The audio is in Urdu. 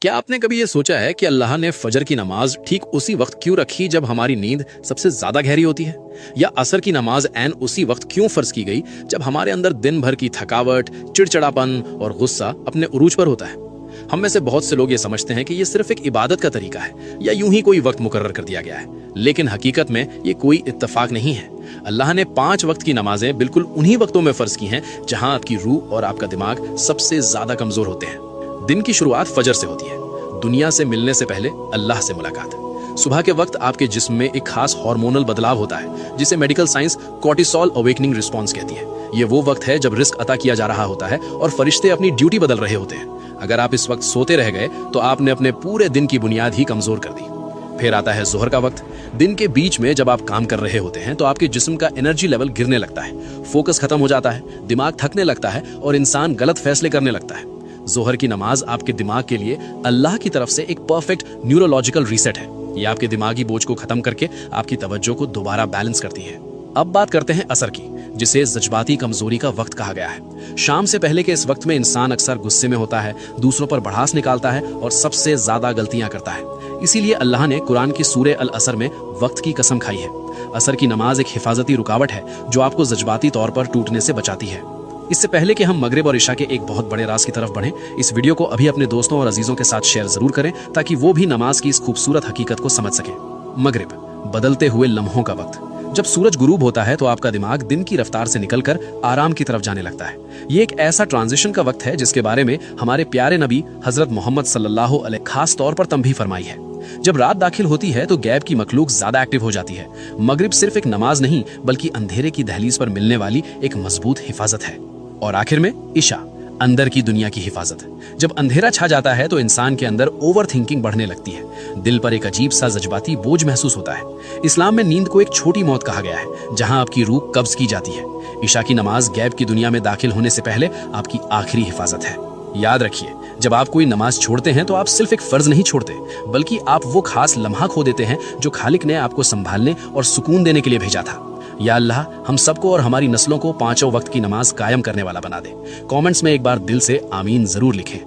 کیا آپ نے کبھی یہ سوچا ہے کہ اللہ نے فجر کی نماز ٹھیک اسی وقت کیوں رکھی جب ہماری نیند سب سے زیادہ گہری ہوتی ہے؟ یا عصر کی نماز عین اسی وقت کیوں فرض کی گئی جب ہمارے اندر دن بھر کی تھکاوٹ، چڑچڑاپن اور غصہ اپنے عروج پر ہوتا ہے؟ ہم میں سے بہت سے لوگ یہ سمجھتے ہیں کہ یہ صرف ایک عبادت کا طریقہ ہے یا یوں ہی کوئی وقت مقرر کر دیا گیا ہے، لیکن حقیقت میں یہ کوئی اتفاق نہیں ہے۔ اللہ نے 5 وقت کی نمازیں بالکل انہی وقتوں میں فرض کی ہیں جہاں آپ کی روح اور آپ کا دماغ سب سے زیادہ کمزور ہوتے ہیں۔ دن کی شروعات فجر سے ہوتی ہے، دنیا سے ملنے سے پہلے اللہ سے ملاقات۔ صبح کے وقت آپ کے جسم میں ایک خاص ہارمونل بدلاؤ ہوتا ہے جسے medical science cortisol awakening response کہتی ہے۔ یہ وہ وقت ہے جب رزق عطا کیا جا رہا ہوتا ہے اور فرشتے اپنی ڈیوٹی بدل رہے ہوتے ہیں۔ اگر آپ اس وقت سوتے رہ گئے تو آپ نے اپنے پورے دن کی بنیاد ہی کمزور کر دی۔ پھر آتا ہے ظہر کا وقت۔ دن کے بیچ میں جب آپ کام کر رہے ہوتے ہیں تو آپ کے جسم کا انرجی لیول گرنے لگتا ہے، فوکس ختم ہو جاتا ہے، دماغ تھکنے لگتا ہے اور انسان غلط فیصلے کرنے لگتا ہے۔ ظہر کی نماز آپ کے دماغ کے لیے اللہ کی طرف سے ایک پرفیکٹ نیورولوجیکل ریسیٹ ہے۔ یہ آپ کے دماغی بوجھ کو ختم کر کے آپ کی توجہ کو دوبارہ بیلنس کرتی ہے۔ اب بات کرتے ہیں عصر کی، جسے جذباتی کمزوری کا وقت کہا گیا ہے۔ شام سے پہلے کے اس وقت میں انسان اکثر غصے میں ہوتا ہے، دوسروں پر بڑھاس نکالتا ہے اور سب سے زیادہ غلطیاں کرتا ہے۔ اسی لیے اللہ نے قرآن کی سورہ العصر میں وقت کی قسم کھائی ہے۔ عصر کی نماز ایک حفاظتی رکاوٹ ہے جو آپ کو جذباتی طور پر ٹوٹنے سے بچاتی ہے۔ اس سے پہلے کہ ہم مغرب اور عشاء کے ایک بہت بڑے راز کی طرف بڑھیں، اس ویڈیو کو ابھی اپنے دوستوں اور عزیزوں کے ساتھ شیئر ضرور کریں تاکہ وہ بھی نماز کی اس خوبصورت حقیقت کو سمجھ سکیں۔ مغرب، بدلتے ہوئے لمحوں کا وقت۔ جب سورج غروب ہوتا ہے تو آپ کا دماغ دن کی رفتار سے نکل کر آرام کی طرف جانے لگتا ہے۔ یہ ایک ایسا ٹرانزیشن کا وقت ہے جس کے بارے میں ہمارے پیارے نبی حضرت محمد صلی اللہ علیہ خاص طور پر تنبیہ فرمائی ہے۔ جب رات داخل ہوتی ہے تو غیب کی مخلوق زیادہ ایکٹیو ہو جاتی ہے۔ مغرب صرف ایک نماز نہیں بلکہ اندھیرے کی دہلیز پر ملنے والی ایک مضبوط حفاظت ہے۔ اور آخر میں عشاء، اندر کی دنیا کی حفاظت۔ جب اندھیرا چھا جاتا ہے تو انسان کے اندر اوور تھنکنگ بڑھنے لگتی ہے، دل پر ایک عجیب سا جذباتی بوجھ محسوس ہوتا ہے۔ اسلام میں نیند کو ایک چھوٹی موت کہا گیا ہے جہاں آپ کی روح قبض کی جاتی ہے۔ عشاء کی نماز غیب کی دنیا میں داخل ہونے سے پہلے آپ کی آخری حفاظت ہے۔ یاد رکھیے، جب آپ کوئی نماز چھوڑتے ہیں تو آپ صرف ایک فرض نہیں چھوڑتے بلکہ آپ وہ خاص لمحہ کھو دیتے ہیں جو خالق نے آپ کو سنبھالنے اور سکون دینے کے لیے بھیجا تھا۔ یا اللہ ہم سب کو اور ہماری نسلوں کو 5 وقت کی نماز قائم کرنے والا بنا دے۔ کامنٹس میں ایک بار دل سے آمین ضرور لکھیں۔